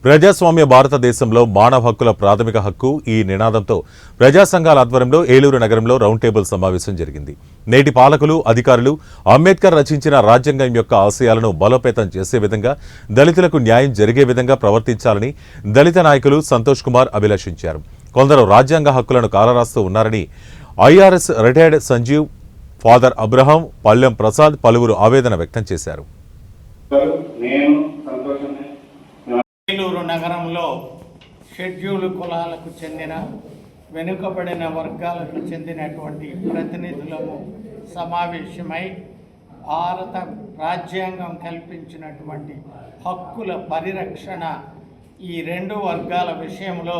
ప్రజాస్వామ్య భారతదేశంలో మానవ హక్కుల ప్రాథమిక హక్కు ఈ నినాదంతో ప్రజా సంఘాల ఆధ్వర్యంలో ఏలూరు నగరంలో రౌండ్ టేబుల్ సమావేశం జరిగింది. నేటి పాలకులు, అధికారులు అంబేద్కర్ రచించిన రాజ్యాంగం యొక్క ఆశయాలను బలోపేతం చేసే విధంగా, దళితులకు న్యాయం జరిగే విధంగా ప్రవర్తించాలని దళిత నాయకులు సంతోష్ కుమార్ అభిలషించారు. కొందరు రాజ్యాంగ హక్కులను కాలరాస్తూ ఉన్నారని IRS retired Sanjeev, father Abraham, Pallem Prasad పలువురు ఆవేదన వ్యక్తం చేశారు. ఏలూరు నగరంలో షెడ్యూల్ కులాలకు చెందిన వెనుకబడిన వర్గాలకు చెందినటువంటి ప్రతినిధులము సమావేశమై భారత రాజ్యాంగం కల్పించినటువంటి హక్కుల పరిరక్షణ, ఈ రెండు వర్గాల విషయంలో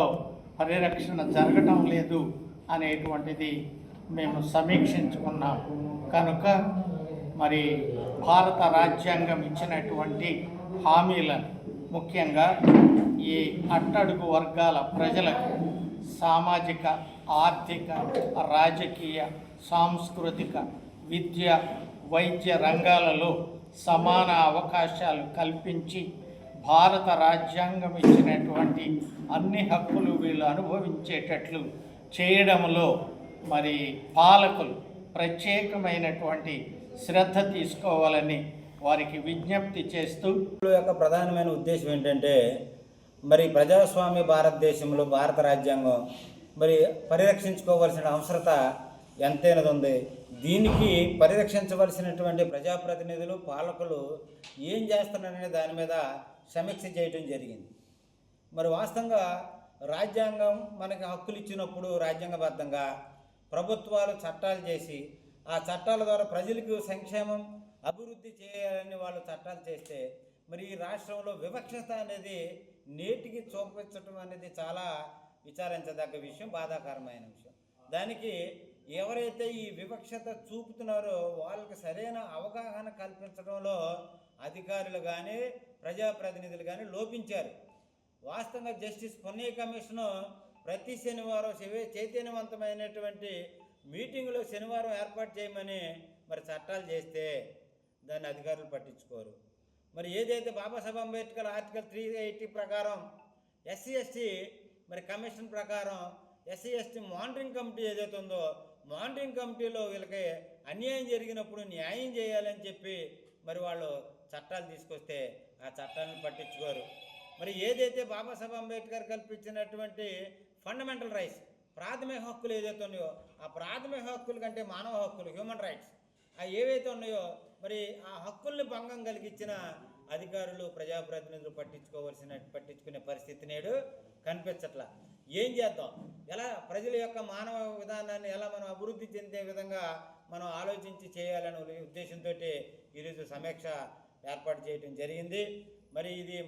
పరిరక్షణ జరగటం లేదు అనేటువంటిది మేము సమీక్షించుకున్నాం. కనుక మరి భారత రాజ్యాంగం ఇచ్చినటువంటి హామీలను, ముఖ్యంగా ఈ అట్టడుగు వర్గాల ప్రజలకు సామాజిక, ఆర్థిక, రాజకీయ, సాంస్కృతిక, విద్య, వైద్య రంగాలలో సమాన అవకాశాలు కల్పించి భారత రాజ్యాంగం ఇచ్చినటువంటి అన్ని హక్కులు వీళ్ళు అనుభవించేటట్లు చేయడంలో మరి పాలకులు ప్రత్యేకమైనటువంటి శ్రద్ధ తీసుకోవాలని వారికి విజ్ఞప్తి చేస్తూ యొక్క ప్రధానమైన ఉద్దేశం ఏంటంటే, మరి ప్రజాస్వామ్య భారతదేశంలో భారత రాజ్యాంగం మరి పరిరక్షించుకోవాల్సిన అవసరత ఎంతైనది ఉంది. దీనికి పరిరక్షించవలసినటువంటి ప్రజాప్రతినిధులు, పాలకులు ఏం చేస్తున్నారనే దాని మీద సమీక్ష చేయడం జరిగింది. మరి వాస్తవంగా రాజ్యాంగం మనకి హక్కులు ఇచ్చినప్పుడు రాజ్యాంగబద్ధంగా ప్రభుత్వాలు చట్టాలు చేసి, ఆ చట్టాల ద్వారా ప్రజలకు సంక్షేమం, అభివృద్ధి చేయాలని వాళ్ళు చట్టాలు చేస్తే, మరి ఈ రాష్ట్రంలో వివక్షత అనేది నేటికి చూపించడం అనేది చాలా విచారించదగ్గ విషయం, బాధాకరమైన విషయం. దానికి ఎవరైతే ఈ వివక్షత చూపుతున్నారో వాళ్ళకి సరైన అవగాహన కల్పించడంలో అధికారులు కానీ, ప్రజాప్రతినిధులు కానీ లోపించారు. వాస్తవంగా జస్టిస్ పొన్నయ్య కమిషను ప్రతి శనివారం చైతన్యవంతమైనటువంటి మీటింగులో శనివారం ఏర్పాటు చేయమని మరి చట్టాలు చేస్తే దాన్ని అధికారులు పట్టించుకోరు. మరి ఏదైతే బాబాసాహెబ్ అంబేద్కర్ ఆర్టికల్ 380 ప్రకారం ఎస్సీ మరి కమిషన్ ప్రకారం ఎస్సీ మానిటరింగ్ కమిటీ ఏదైతే ఉందో, మానిటరింగ్ కమిటీలో వీళ్ళకి అన్యాయం జరిగినప్పుడు న్యాయం చేయాలని చెప్పి మరి వాళ్ళు చట్టాలు తీసుకొస్తే ఆ చట్టాలను పట్టించుకోరు. మరి ఏదైతే బాబాసాహెబ్ అంబేద్కర్ కల్పించినటువంటి ఫండమెంటల్ రైట్స్, ప్రాథమిక హక్కులు ఏదైతే ఉన్నాయో, ఆ ప్రాథమిక హక్కుల కంటే మానవ హక్కులు, హ్యూమన్ రైట్స్, అవి ఏవైతే ఉన్నాయో మరి ఆ హక్కుల్ని భంగం కలిగించిన అధికారులు, ప్రజాప్రతినిధులు పట్టించుకునే పరిస్థితి నేడు కనిపించట్లా. ఏం చేద్దాం? ఎలా ప్రజల యొక్క మానవ విధానాన్ని ఎలా మనం అభివృద్ధి చెందే విధంగా మనం ఆలోచించి చేయాలనే ఉద్దేశంతో ఈరోజు సమీక్ష ఏర్పాటు చేయడం జరిగింది. మరి ఇది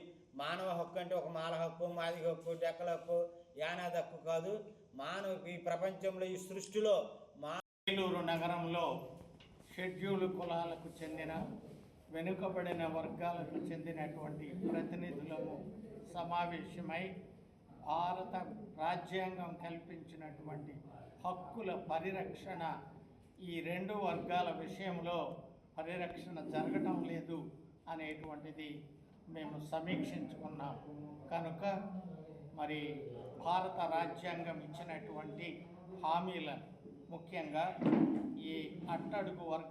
మానవ హక్కు అంటే ఒక మాల హక్కు, మాదిగ హక్కు, డెక్కల హక్కు, యానాది హక్కు కాదు. ఈ ప్రపంచంలో, ఈ సృష్టిలో ఏలూరు నగరంలో షెడ్యూల్ కులాలకు చెందిన వెనుకబడిన వర్గాలకు చెందినటువంటి ప్రతినిధులము సమావేశమై భారత రాజ్యాంగం కల్పించినటువంటి హక్కుల పరిరక్షణ, ఈ రెండు వర్గాల విషయంలో పరిరక్షణ జరగటం లేదు అనేటువంటిది మేము సమీక్షించుకున్నాం. కనుక మరి భారత రాజ్యాంగం ఇచ్చినటువంటి హామీలను, ముఖ్యంగా ఈ అట్టడుగు వర్గ